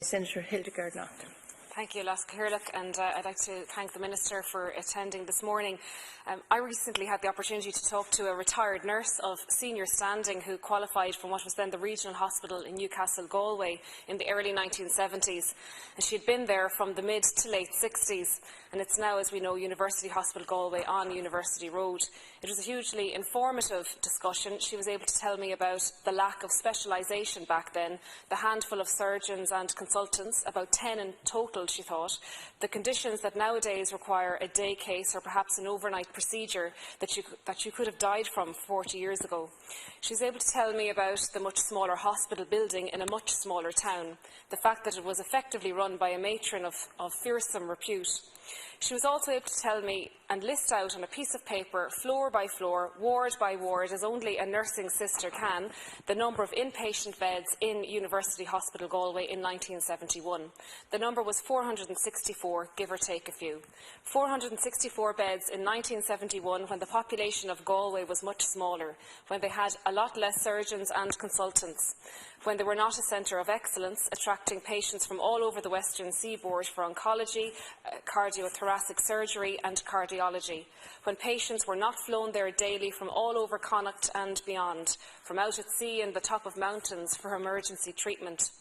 Senator Hildegard Naughton. Thank you, Las Cahirlock, and I'd like to thank the Minister for attending this morning. I recently had the opportunity to talk to a retired nurse of senior standing who qualified from what was then the regional hospital in Newcastle, Galway, in the early 1970s. And she had been there from the mid to late 60s, and it's now, as we know, University Hospital Galway on University Road. It was a hugely informative discussion. She was able to tell me about the lack of specialisation back then, the handful of surgeons and consultants, about 10 in total, she thought, the conditions that nowadays require a day case or perhaps an overnight procedure that you could have died from 40 years ago. She was able to tell me about the much smaller hospital building in a much smaller town, the fact that it was effectively run by a matron of fearsome repute. She was also able to tell me and list out on a piece of paper, floor by floor, ward by ward, as only a nursing sister can, the number of inpatient beds in University Hospital Galway in 1971. The number was 464, give or take a few. 464 beds in 1971 when the population of Galway was much smaller, when they had a lot less surgeons and consultants, when they were not a centre of excellence, attracting patients from all over the Western Seaboard for oncology, cardiothoracic surgery and cardiology, when patients were not flown there daily from all over Connacht and beyond, from out at sea and the top of mountains for emergency treatment.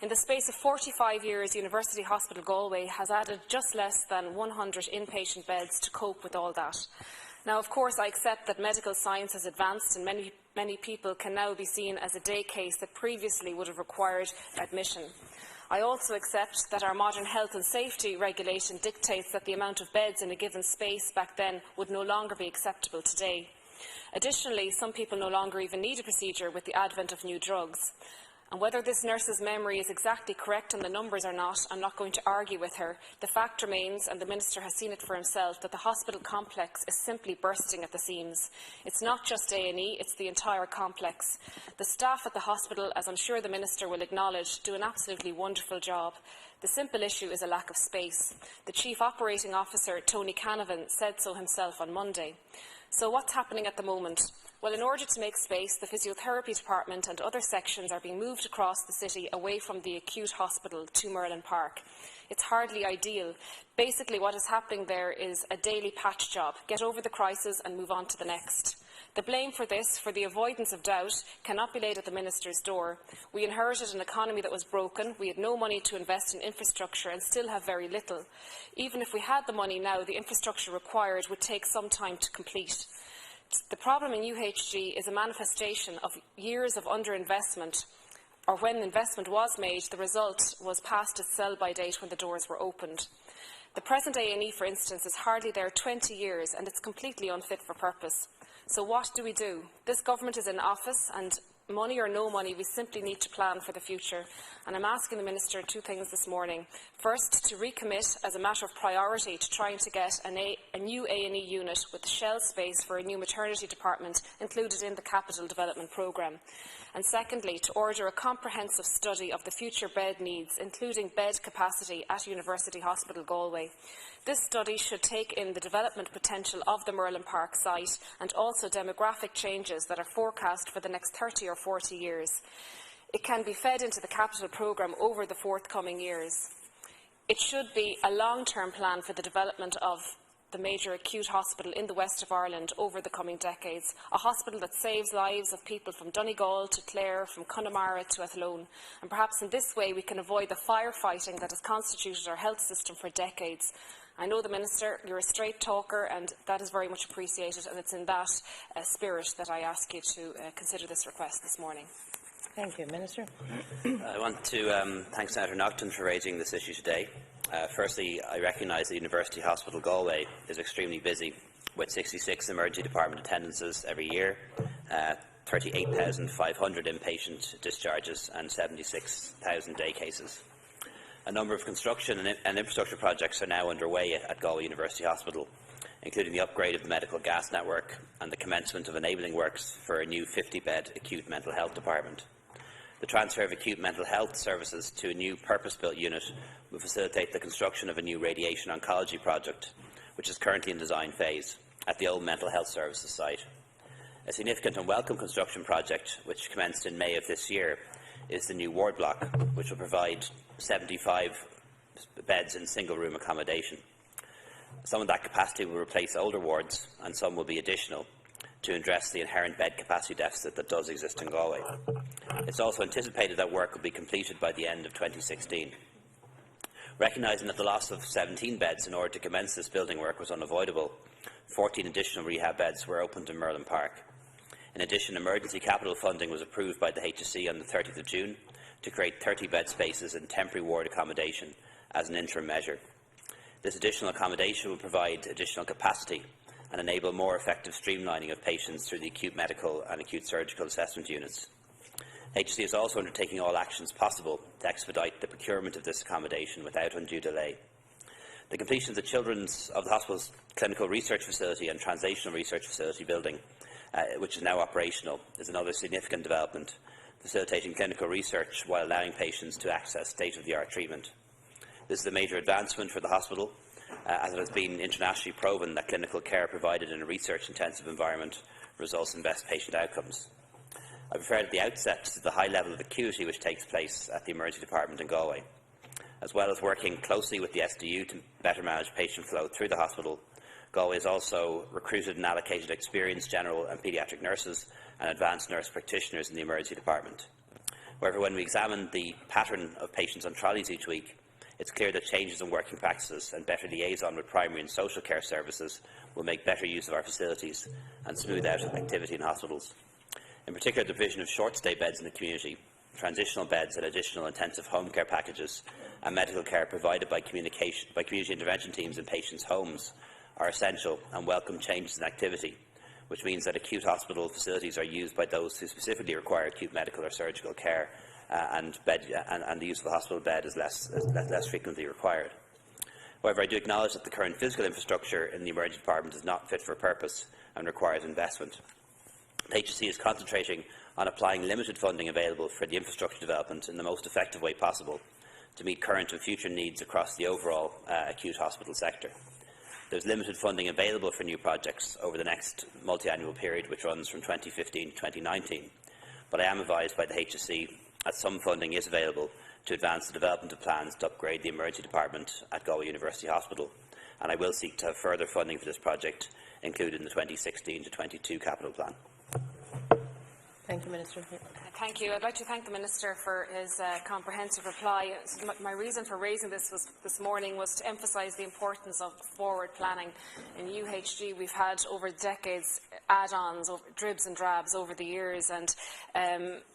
In the space of 45 years, University Hospital Galway has added just less than 100 inpatient beds to cope with all that. Now, of course, I accept that medical science has advanced and many people can now be seen as a day case that previously would have required admission. I also accept that our modern health and safety regulation dictates that the amount of beds in a given space back then would no longer be acceptable today. Additionally, some people no longer even need a procedure with the advent of new drugs. And whether this nurse's memory is exactly correct on the numbers or not, I'm not going to argue with her. The fact remains, and the Minister has seen it for himself, that the hospital complex is simply bursting at the seams. It's not just A&E, it's the entire complex. The staff at the hospital, as I'm sure the Minister will acknowledge, do an absolutely wonderful job. The simple issue is a lack of space. The Chief Operating Officer, Tony Canavan, said so himself on Monday. So what's happening at the moment? Well, in order to make space, the physiotherapy department and other sections are being moved across the city away from the acute hospital to Merlin Park. It's hardly ideal. Basically, what is happening there is a daily patch job. Get over the crisis and move on to the next. The blame for this, for the avoidance of doubt, cannot be laid at the Minister's door. We inherited an economy that was broken. We had no money to invest in infrastructure and still have very little. Even if we had the money now, the infrastructure required would take some time to complete. The problem in UHG is a manifestation of years of underinvestment, or when investment was made, the result was past its sell-by date when the doors were opened. The present A&E, for instance, is hardly there 20 years and it's completely unfit for purpose. So what do we do? This government is in office and money or no money, we simply need to plan for the future. And I'm asking the Minister two things this morning. First, to recommit as a matter of priority to trying to get a new A&E unit with shell space for a new maternity department included in the Capital Development Programme. And secondly, to order a comprehensive study of the future bed needs, including bed capacity at University Hospital Galway. This study should take in the development potential of the Merlin Park site and also demographic changes that are forecast for the next 30 or 40 years. It can be fed into the capital programme over the forthcoming years. It should be a long-term plan for the development of the major acute hospital in the west of Ireland over the coming decades, a hospital that saves lives of people from Donegal to Clare, from Connemara to Athlone. And perhaps in this way we can avoid the firefighting that has constituted our health system for decades. I know the Minister, you're a straight talker, and that is very much appreciated, and it's in that spirit that I ask you to consider this request this morning. Thank you, Minister. I want to thank Senator Naughton for raising this issue today. Firstly, I recognise the University Hospital Galway is extremely busy, with 66 emergency department attendances every year, 38,500 inpatient discharges and 76,000 day cases. A number of construction and infrastructure projects are now underway at Galway University Hospital, including the upgrade of the medical gas network and the commencement of enabling works for a new 50-bed acute mental health department. The transfer of acute mental health services to a new purpose-built unit will facilitate the construction of a new radiation oncology project, which is currently in design phase, at the old mental health services site. A significant and welcome construction project, which commenced in May of this year, is the new ward block, which will provide 75 beds in single-room accommodation. Some of that capacity will replace older wards, and some will be additional to address the inherent bed capacity deficit that does exist in Galway. It's also anticipated that work will be completed by the end of 2016. Recognising that the loss of 17 beds in order to commence this building work was unavoidable, 14 additional rehab beds were opened in Merlin Park. In addition, emergency capital funding was approved by the HSE on the 30th of June to create 30 bed spaces in temporary ward accommodation as an interim measure. This additional accommodation will provide additional capacity and enable more effective streamlining of patients through the acute medical and acute surgical assessment units. HSE is also undertaking all actions possible to expedite the procurement of this accommodation without undue delay. The completion of the hospital's clinical research facility and translational research facility building, which is now operational, is another significant development, facilitating clinical research while allowing patients to access state-of-the-art treatment. This is a major advancement for the hospital, as it has been internationally proven that clinical care provided in a research-intensive environment results in best patient outcomes. I referred at the outset to the high level of acuity which takes place at the emergency department in Galway. As well as working closely with the SDU to better manage patient flow through the hospital, Galway has also recruited and allocated experienced general and paediatric nurses and advanced nurse practitioners in the emergency department. However, when we examine the pattern of patients on trolleys each week, it's clear that changes in working practices and better liaison with primary and social care services will make better use of our facilities and smooth out activity in hospitals. In particular, the provision of short-stay beds in the community, transitional beds and additional intensive home care packages and medical care provided by community intervention teams in patients' homes are essential and welcome changes in activity, which means that acute hospital facilities are used by those who specifically require acute medical or surgical care, and the use of the hospital bed is less frequently required. However, I do acknowledge that the current physical infrastructure in the emergency department is not fit for purpose and requires investment. The HSE is concentrating on applying limited funding available for the infrastructure development in the most effective way possible to meet current and future needs across the overall acute hospital sector. There is limited funding available for new projects over the next multi-annual period, which runs from 2015 to 2019, but I am advised by the HSE that some funding is available to advance the development of plans to upgrade the emergency department at Galway University Hospital, and I will seek to have further funding for this project included in the 2016 to 22 capital plan. Thank you, Minister. Thank you. I'd like to thank the Minister for his comprehensive reply. My reason for raising this morning was to emphasise the importance of forward planning. In UHG, we've had over decades add-ons, dribs and drabs over the years, and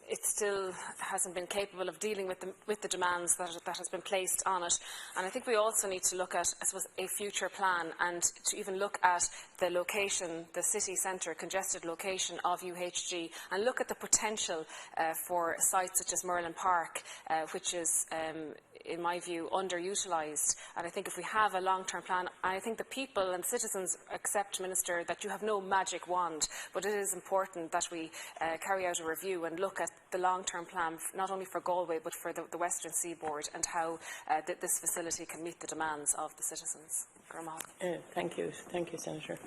it still hasn't been capable of dealing with the demands that has been placed on it. And I think we also need to look at, I suppose, a future plan, and to even look at the location, the city centre, congested location of UHG, and look at the potential for sites such as Merlin Park, which is in my view, underutilised. And I think if we have a long-term plan, I think the people and citizens accept, Minister, that you have no magic wand, but it is important that we carry out a review and look at the long-term plan, not only for Galway, but for the Western Seaboard, and how this facility can meet the demands of the citizens. Thank you, Senator.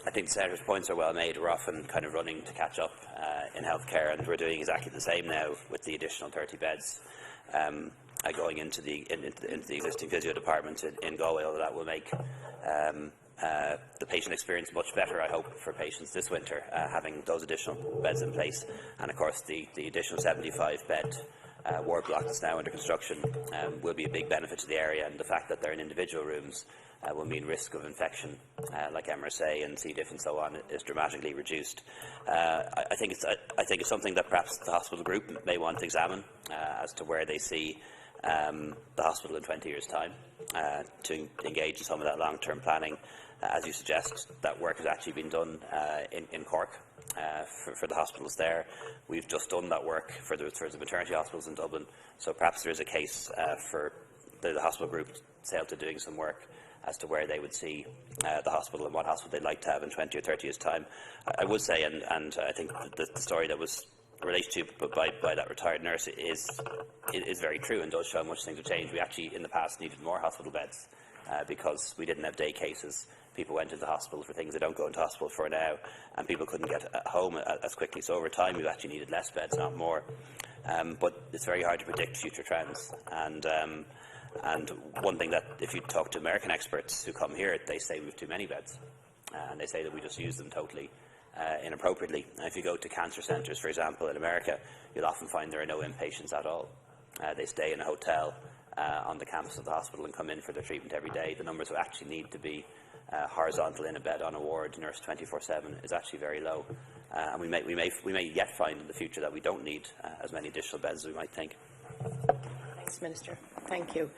I think the Senator's points are well made. We're often kind of running to catch up in healthcare, and we're doing exactly the same now with the additional 30 beds going into the existing physio department in Galway, although that will make the patient experience much better, I hope, for patients this winter, having those additional beds in place. And of course the additional 75 bed ward block that's now under construction will be a big benefit to the area, and the fact that they're in individual rooms will mean risk of infection like MRSA and C. diff and so on is dramatically reduced. I think it's something that perhaps the hospital group may want to examine as to where they see the hospital in 20 years' time, to engage in some of that long-term planning. As you suggest, that work has actually been done in Cork for the hospitals there. We've just done that work for the maternity hospitals in Dublin, so perhaps there is a case for the hospital group to sail to doing some work as to where they would see the hospital and what hospital they'd like to have in 20 or 30 years' time. I would say, and I think the story that was related to by that retired nurse is very true and does show how much things have changed. We actually, in the past, needed more hospital beds because we didn't have day cases. People went into hospital for things they don't go into hospital for now, and people couldn't get home as quickly. So over time, we've actually needed less beds, not more. but it's very hard to predict future trends. And one thing that, if you talk to American experts who come here, they say we have too many beds, and they say that we just use them totally inappropriately. And if you go to cancer centres, for example, in America, you'll often find there are no inpatients at all. They stay in a hotel on the campus of the hospital and come in for their treatment every day. The numbers who actually need to be horizontal in a bed on a ward, nurse 24/7, is actually very low. And we may yet find in the future that we don't need as many additional beds as we might think. Thanks, Minister. Thank you.